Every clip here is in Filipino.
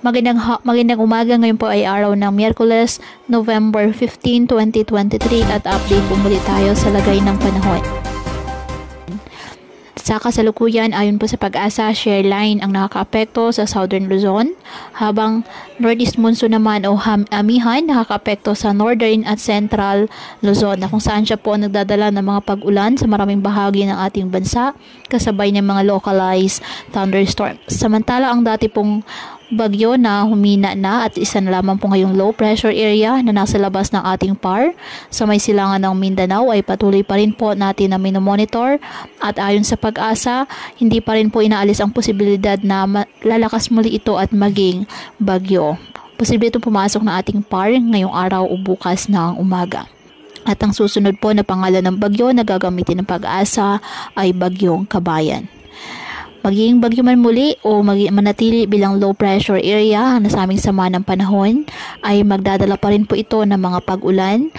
Magandang umaga. Ngayon po ay araw ng Miyerkules, November 15, 2023 at update po muli tayo sa lagay ng panahon. Sa kasalukuyan, ayon po sa Pag-asa, shear line ang nakakaapekto sa Southern Luzon, habang Northeast monsoon naman o amihan nakakaapekto sa Northern at Central Luzon, na kung saan siya po nagdadala ng mga pag-ulan sa maraming bahagi ng ating bansa, kasabay ng mga localized thunderstorms. Samantala, ang dati pong bagyo na humina na at isa na lamang po ngayong low pressure area na nasa labas ng ating PAR sa may silangan ng Mindanao ay patuloy pa rin po natin na minomonitor, at ayon sa Pag-asa, hindi pa rin po inaalis ang posibilidad na lalakas muli ito at maging bagyo. Posible itong pumasok na ating PAR ngayong araw o bukas ng umaga. At ang susunod po na pangalan ng bagyo na gagamitin ng Pag-asa ay Bagyong Kabayan. Maging bagyo man muli o manatili bilang low pressure area na sa aming sama ng panahon, ay magdadala pa rin po ito ng mga pag-ulan.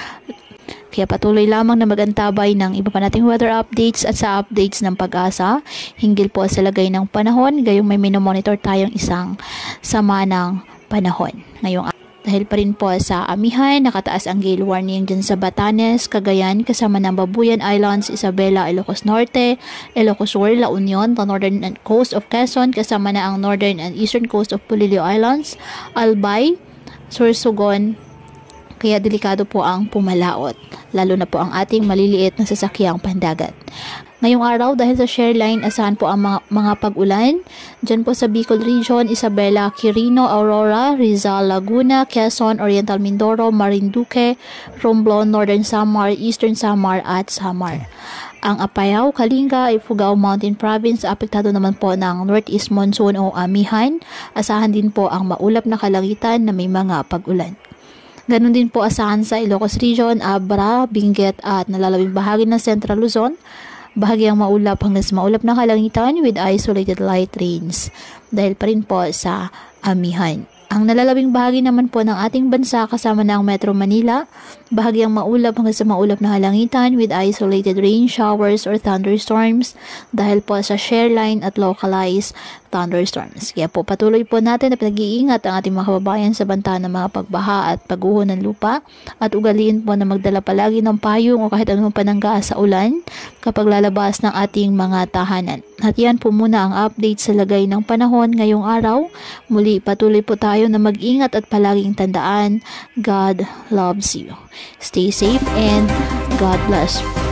Kaya patuloy lamang na magantabay ng iba pa nating weather updates at sa updates ng Pag-asa hinggil po sa lagay ng panahon, gayong may minomonitor tayong isang sama ng panahon. Ngayong dahil pa rin po sa amihan, nakataas ang gale warning dyan sa Batanes, Cagayan, kasama ng Babuyan Islands, Isabela, Ilocos Norte, Ilocos Sur, La Union, the northern coast of Quezon, kasama na ang northern and eastern coast of Polillo Islands, Albay, Sorsogon. Kaya delikado po ang pumalaot, lalo na po ang ating maliliit na sasakyang pandagat. Ngayong araw, dahil sa shear line, asahan po ang mga pag-ulan dyan po sa Bicol Region, Isabela, Quirino, Aurora, Rizal, Laguna, Quezon, Oriental Mindoro, Marinduque, Romblon, Northern Samar, Eastern Samar at Samar. Ang Apayao, Kalinga, Ifugao Mountain Province, apektado naman po ng Northeast Monsoon o amihan. Asahan din po ang maulap na kalangitan na may mga pag-ulan. Ganon din po asahan sa Ilocos Region, Abra, Benguet at nalalabing bahagi ng Central Luzon. Bahagyang maulap hanggang sa maulap na kalangitan with isolated light rains dahil pa rin po sa amihan. Ang nalalabing bahagi naman po ng ating bansa kasama na ang Metro Manila, bahagyang maulap hanggang sa maulap na kalangitan with isolated rain showers or thunderstorms dahil po sa shear line at localized thunderstorms. Kaya po patuloy po natin na pinag-iingat ang ating mga kababayan sa banta ng mga pagbaha at pagguho ng lupa, at ugaliin po na magdala palagi ng payong o kahit anumang panangga sa ulan kapag lalabas ng ating mga tahanan. At yan po muna ang update sa lagay ng panahon ngayong araw. Muli patuloy po tayo na mag-ingat at palaging tandaan, God loves you. Stay safe and God bless.